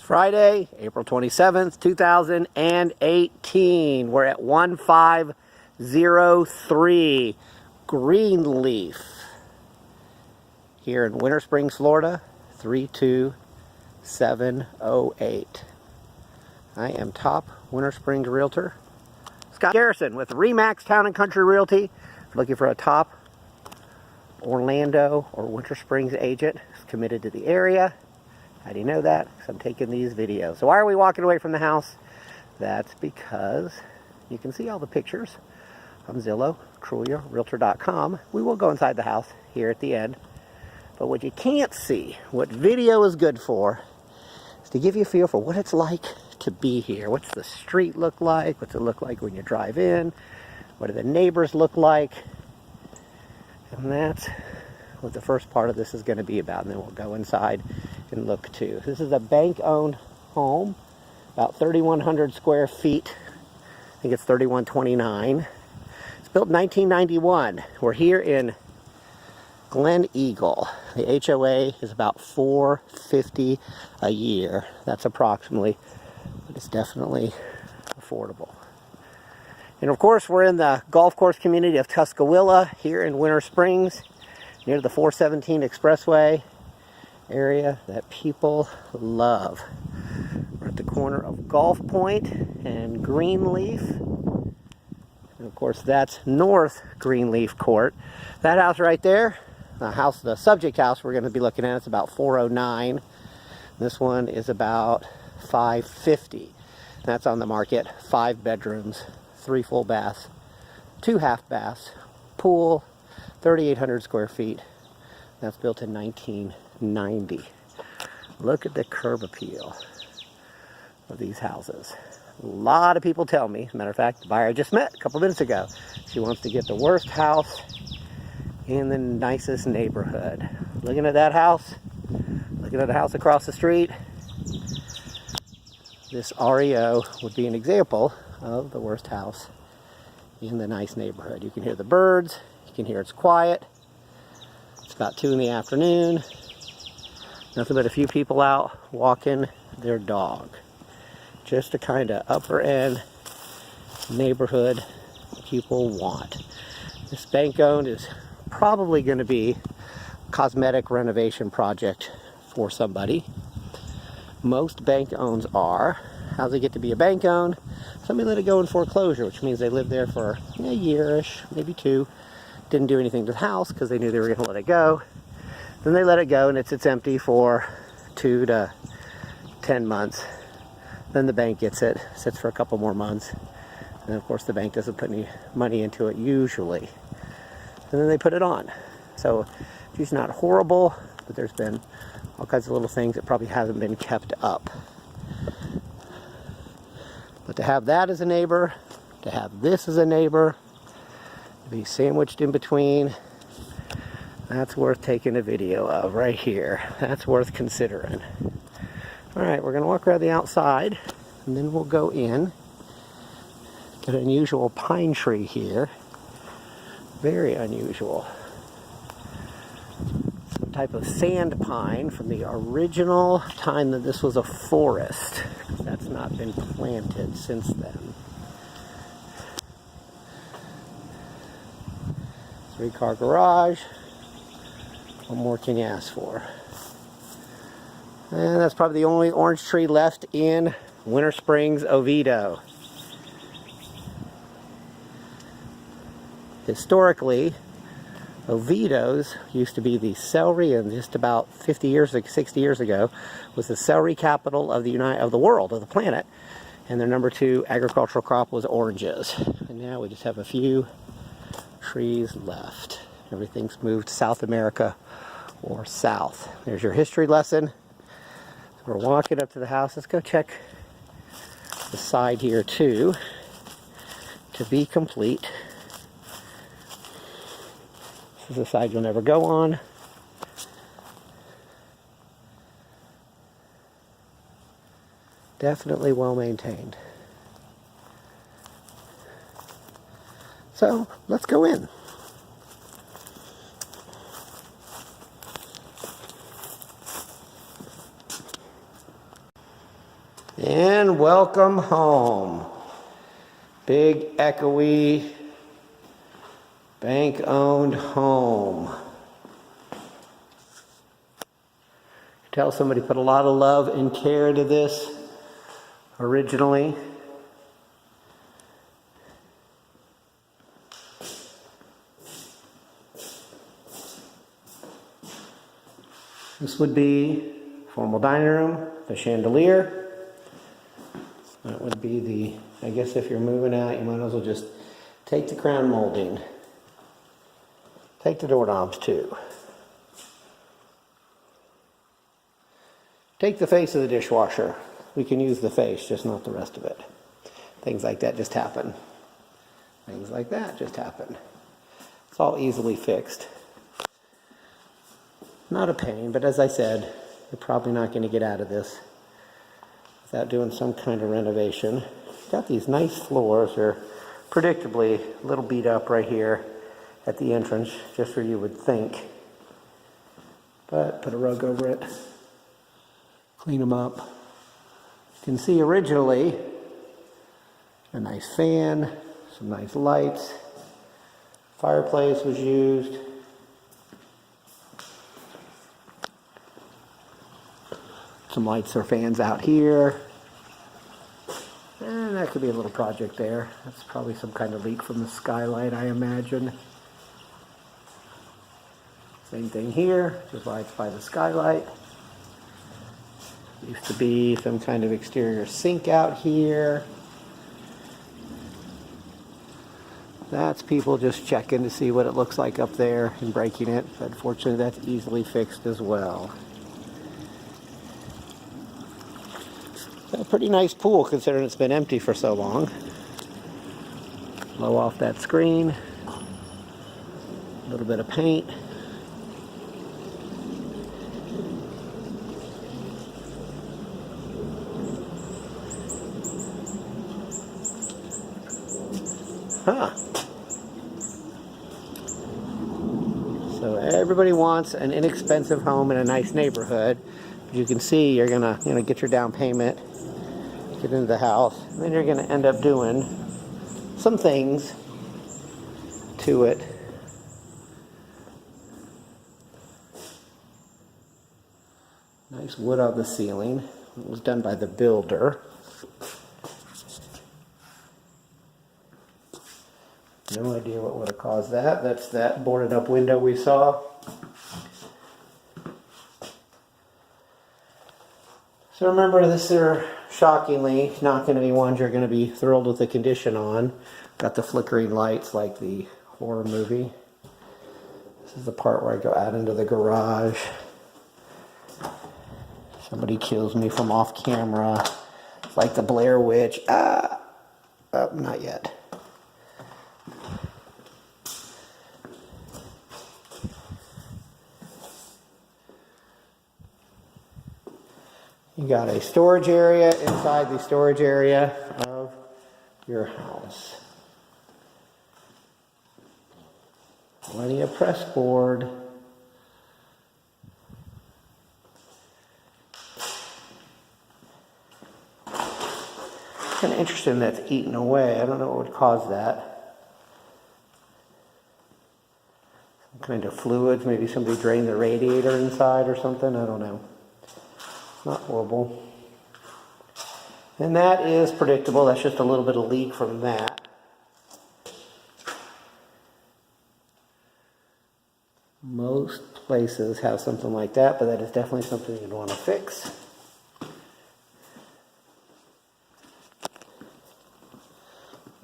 Friday, April 27th, 2018. We're at 1503 Greenleaf here in Winter Springs, Florida, 32708. I am top Winter Springs Realtor Scott Garrison with ReMax Town Country Realty. Looking for a top Orlando or Winter Springs agent who's committed to the area. How do you know that? Because I'm taking these videos. So why are we walking away from the house? That's because you can see all the pictures on Zillow, Trulia, Realtor.com. We will go inside the house here at the end. But what you can't see, what video is good for, is to give you a feel for what it's like to be here. What's the street look like? What's it look like when you drive in? What do the neighbors look like? And that's what the first part of this is going to be about. And then we'll go inside and look too. This is a bank-owned home, about 3,100 square feet. I think it's 3,129. It's built in 1991. We're here in Glen. The HOA is about $450 a year. That's approximately, but it's definitely affordable. And of course, we're in the golf course community of Tuscaloosa here in Winter Springs, near the 417 Expressway area that people love. We're at the corner of Golf Point and Greenleaf. And of course, that's North Greenleaf Court. That house right there, the subject house we're going to be looking at, is about 409. This one is about 550. That's on the market. 5 bedrooms, 3 full baths, 2 half baths, pool, 3,800 square feet. That's built in 1990. Look at the curb appeal of these houses. A lot of people tell me, as a matter of fact, the buyer I just met a couple minutes ago, she wants to get the worst house in the nicest neighborhood. Looking at that house, looking at the house across the street, this REO would be an example of the worst house in the nice neighborhood. You can hear the birds, you can hear it's quiet. It's about 2 in the afternoon. Nothing but a few people out walking their dog. Just the kind of upper end neighborhood people want. This bank owned is probably going to be a cosmetic renovation project for somebody. Most bank owns are. How's it get to be a bank owned? Somebody let it go in foreclosure, which means they lived there for a year-ish, maybe 2. Didn't do anything to the house because they knew they were going to let it go. Then they let it go and it sits empty for 2 to 10 months. Then the bank gets it, sits for a couple more months. And of course the bank doesn't put any money into it usually. And then they put it on. So it's not horrible, but there's been all kinds of little things that probably haven't been kept up. But to have that as a neighbor, to have this as a neighbor, to be sandwiched in between, that's worth taking a video of right here. That's worth considering. All right, we're going to walk around the outside, and then we'll go in. Got an unusual pine tree here. Very unusual. Some type of sand pine from the original time that this was a forest. That's not been planted since then. 3-car garage. What more can you ask for? And that's probably the only orange tree left in Winter Springs, Oviedo. Historically, Oviedo's used to be the celery, and just about 50 years, 60 years ago, was the celery capital of the world, of the planet. And their number 2 agricultural crop was oranges. And now we just have a few trees left. Everything's moved to South America or south. There's your history lesson. So we're walking up to the house. Let's go check the side here too, to be complete. This is the side you'll never go on. Definitely well maintained. So let's go in. And welcome home. Big, echoey, bank-owned home. Tell somebody put a lot of love and care into this originally. This would be formal dining room, the chandelier. That would be the, I guess if you're moving out, you might as well just take the crown molding. Take the doorknobs too. Take the face of the dishwasher. We can use the face, just not the rest of it. Things like that just happen. Things like that just happen. It's all easily fixed. Not a pain, but as I said, you're probably not going to get out of this without doing some kind of renovation. Got these nice floors. They're predictably a little beat up right here at the entrance, just where you would think. But put a rug over it. Clean them up. You can see originally a nice fan, some nice lights. Fireplace was used. Some lights or fans out here. And that could be a little project there. That's probably some kind of leak from the skylight, I imagine. Same thing here, just lights by the skylight. Used to be some kind of exterior sink out here. That's people just checking to see what it looks like up there and breaking it. Unfortunately, that's easily fixed as well. A pretty nice pool considering it's been empty for so long. Blow off that screen. A little bit of paint. Huh. So everybody wants an inexpensive home in a nice neighborhood. But you can see you're gonna get your down payment, get into the house, and then you're gonna end up doing some things to it. Nice wood on the ceiling. It was done by the builder. No idea what would have caused that. That's that boarded up window we saw. So remember, this are shockingly not going to be ones you're going to be thrilled with the condition on. Got the flickering lights like the horror movie. This is the part where I go out into the garage. Somebody kills me from off camera. It's like the Blair Witch. Not yet. You got a storage area inside the storage area of your house. Plenty of press board. Kind of interesting that's eaten away. I don't know what would cause that. Some kind of fluids. Maybe somebody drained the radiator inside or something. I don't know. Not horrible. And that is predictable. That's just a little bit of leak from that. Most places have something like that, but that is definitely something you'd want to fix.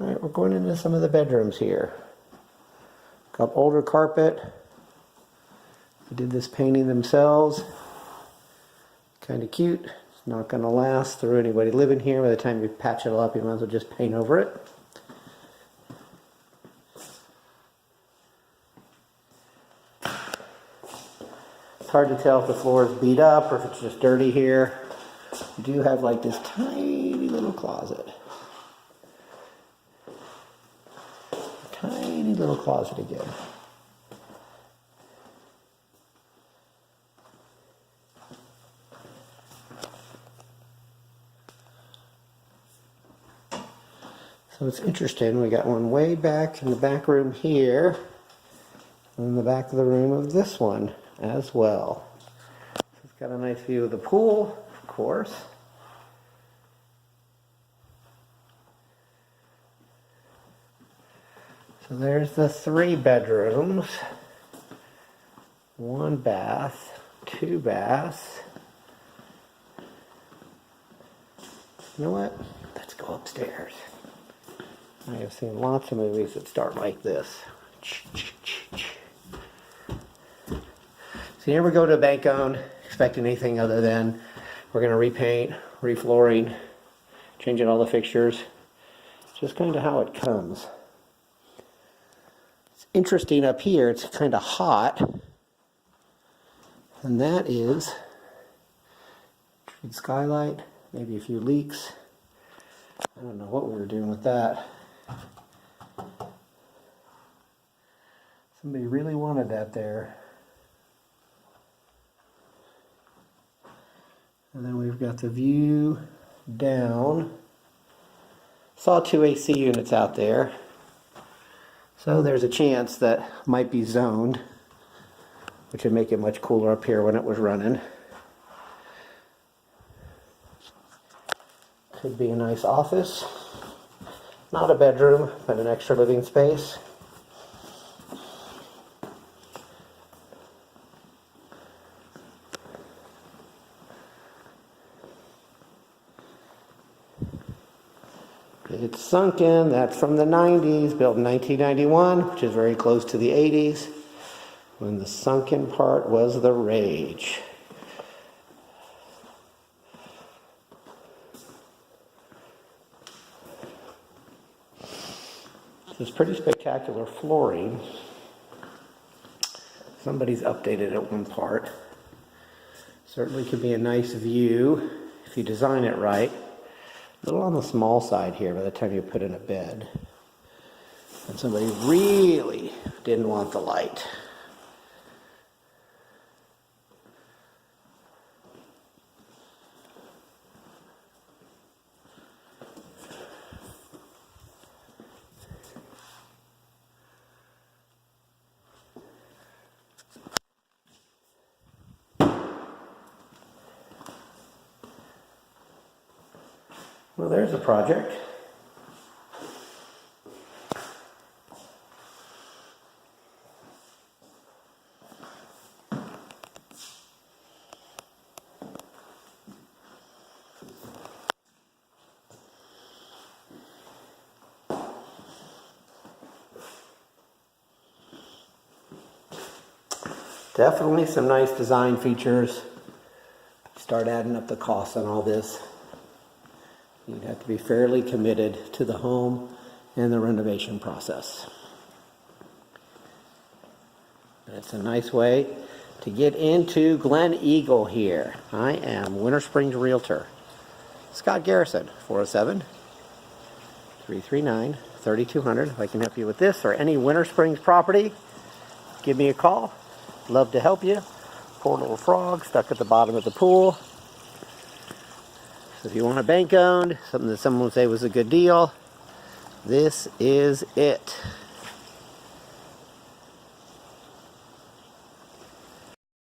All right, we're going into some of the bedrooms here. Got older carpet. They did this painting themselves. Kind of cute. It's not going to last through anybody living here. By the time you patch it all up, you might as well just paint over it. It's hard to tell if the floor is beat up or if it's just dirty here. You do have like this tiny little closet. Tiny little closet again. So it's interesting, we got one way back in the back room here, and in the back of the room of this one as well. So it's got a nice view of the pool, of course. So there's the 3 bedrooms, 1 bath, 2 baths. You know what? Let's go upstairs. I have seen lots of movies that start like this. So you never go to a bank owned expecting anything other than we're going to repaint, reflooring, changing all the fixtures. It's just kind of how it comes. It's interesting up here, it's kind of hot. And that is skylight, maybe a few leaks. I don't know what we were doing with that. Somebody really wanted that there. And then we've got the view down. Saw 2 AC units out there. So there's a chance that might be zoned, which would make it much cooler up here when it was running. Could be a nice office. Not a bedroom, but an extra living space. It's sunken. That's from the 90s, built in 1991, which is very close to the 80s, when the sunken part was the rage. This is pretty spectacular flooring. Somebody's updated it one part. Certainly could be a nice view if you design it right. A little on the small side here by the time you put in a bed. And somebody really didn't want the light. Well, there's a project. Definitely some nice design features. Start adding up the costs on all this. You'd have to be fairly committed to the home and the renovation process. But it's a nice way to get into Glen Eagle here. I am Winter Springs Realtor Scott Garrison, 407-339-3200. If I can help you with this or any Winter Springs property, give me a call. Love to help you. Poor little frog stuck at the bottom of the pool. So if you want a bank owned, something that someone would say was a good deal, this is it.